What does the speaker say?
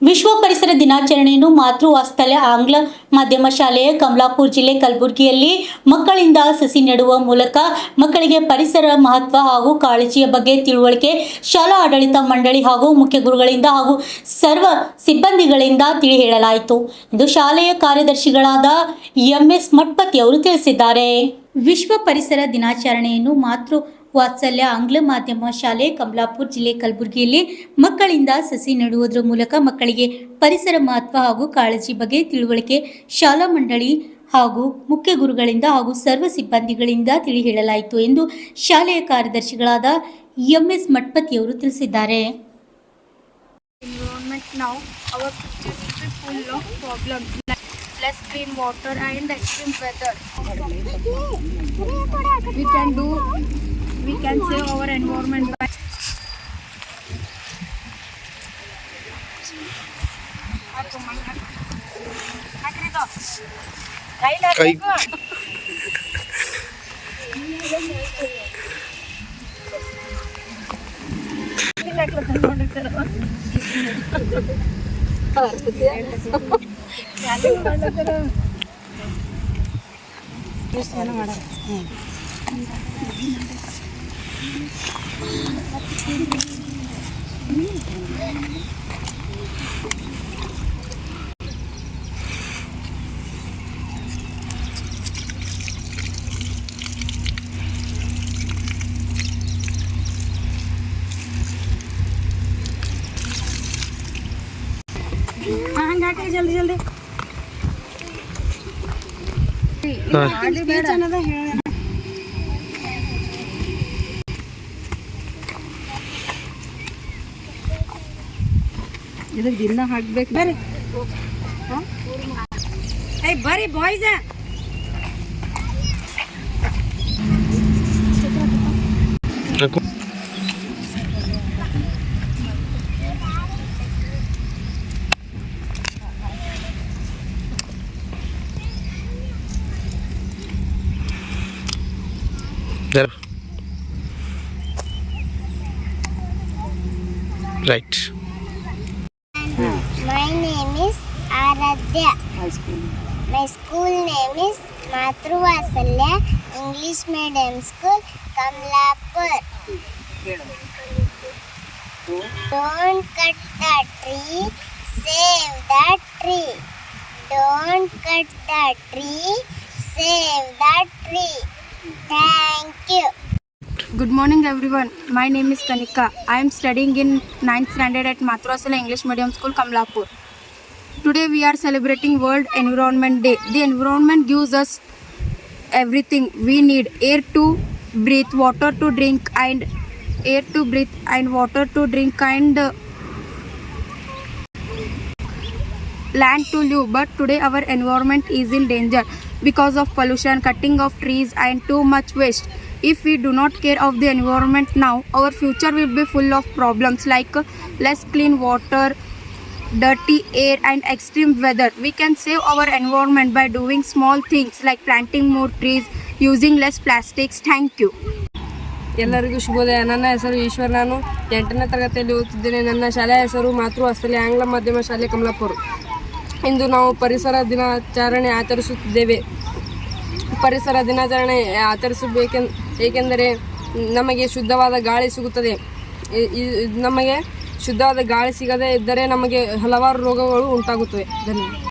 ವಿಶ್ವ ಪರಿಸರ ದಿನಾಚರಣೆಯನ್ನು ಮಾತೃ ವಾತ್ಸಲ್ಯ ಆಂಗ್ಲ ಮಾಧ್ಯಮ ಶಾಲೆಯ ಕಮಲಾಪುರ ಜಿಲ್ಲೆ ಕಲಬುರಗಿಯಲ್ಲಿ ಮಕ್ಕಳಿಂದ ಸಸಿ ನೆಡುವ ಮೂಲಕ ಮಕ್ಕಳಿಗೆ ಪರಿಸರ ಮಹತ್ವ ಹಾಗೂ ಕಾಳಜಿಯ ಬಗ್ಗೆ ತಿಳುವಳಿಕೆ ಶಾಲಾ ಆಡಳಿತ ಮಂಡಳಿ ಹಾಗೂ ಮುಖ್ಯ ಗುರುಗಳಿಂದ ಹಾಗೂ ಸರ್ವ ಸಿಬ್ಬಂದಿಗಳಿಂದ ತಿಳಿ ಹೇಳಲಾಯಿತು ಎಂದು ಶಾಲೆಯ ಕಾರ್ಯದರ್ಶಿಗಳಾದ ಎಂಎಸ್ ಮಠಪತಿ ಅವರು ತಿಳಿಸಿದ್ದಾರೆ. ವಿಶ್ವ ಪರಿಸರ ದಿನಾಚರಣೆಯನ್ನು ಮಾತೃ ವಾತ್ಸಲ್ಯ ಆಂಗ್ಲ ಮಾಧ್ಯಮ ಶಾಲೆ ಕಮಲಾಪುರ ಜಿಲ್ಲೆ ಕಲಬುರಗಿಯಲ್ಲಿ ಮಕ್ಕಳಿಂದ ಸಸಿ ನೆಡುವುದರ ಮೂಲಕ ಮಕ್ಕಳಿಗೆ ಪರಿಸರ ಮಹತ್ವ ಹಾಗೂ ಕಾಳಜಿ ಬಗ್ಗೆ ತಿಳುವಳಿಕೆ ಶಾಲಾ ಮಂಡಳಿ ಹಾಗೂ ಮುಖ್ಯ ಗುರುಗಳಿಂದ ಹಾಗೂ ಸರ್ವ ಸಿಬ್ಬಂದಿಗಳಿಂದ ತಿಳಿ ಹೇಳಲಾಯಿತು ಎಂದು ಶಾಲೆಯ ಕಾರ್ಯದರ್ಶಿಗಳಾದ ಎಂಎಸ್ ಮಠಪತಿ ಅವರು ತಿಳಿಸಿದ್ದಾರೆ. Less clean water and extreme weather. We can save our environment by जल्दी जल्दी ಇದಕ್ಕೆ ದಿನ ಹಾಕ್ಬೇಕು ಬರ್ರಿ. ಬರ್ರಿ boys. Right. My name is Aradhya. My school name is Matru Vasalya English Medium School, Kamlapur. Don't cut the tree, save the tree. Don't cut the tree, save the tree. Thank you. Good morning everyone. My name is Kanika. I am studying in 9th standard at Matru Vasalya English Medium School, Kamlapur. Today we are celebrating World Environment Day. The environment gives us everything we need: air to breathe, water to drink, and water to drink, and land to live. But today our environment is in danger because of pollution, cutting of trees, and too much waste. If we do not care of the environment now, our future will be full of problems like less clean water, dirty air, and extreme weather. We can save our environment by doing small things like planting more trees, using less plastics. Thank you. ಎಲ್ಲರಿಗೂ ಶುಭೋದಯ. ನನ್ನ ಹೆಸರು ಈಶ್ವರ್. ನಾನು 8ನೇ ತರಗತಿಯಲ್ಲಿ ಓದುತ್ತಿದ್ದೇನೆ. ನನ್ನ ಶಾಲೆಯ ಹೆಸರು ಮಾತೃ ವಾತ್ಸಲ್ಯ ಆಂಗ್ಲ ಮಾಧ್ಯಮ ಶಾಲೆ ಕಮಲಾಪುರ. ಇಂದು ನಾವು ಪರಿಸರ ದಿನಾಚರಣೆ ಆಚರಿಸುತ್ತಿದ್ದೇವೆ. ಪರಿಸರ ದಿನಾಚರಣೆ ಏಕೆಂದರೆ ನಮಗೆ ಶುದ್ಧವಾದ ಗಾಳಿ ಸಿಗುತ್ತದೆ. ನಮಗೆ ಶುದ್ಧವಾದ ಗಾಳಿ ಸಿಗದೇ ಇದ್ದರೆ ನಮಗೆ ಹಲವಾರು ರೋಗಗಳು ಉಂಟಾಗುತ್ತವೆ. ಧನ್ಯವಾದ.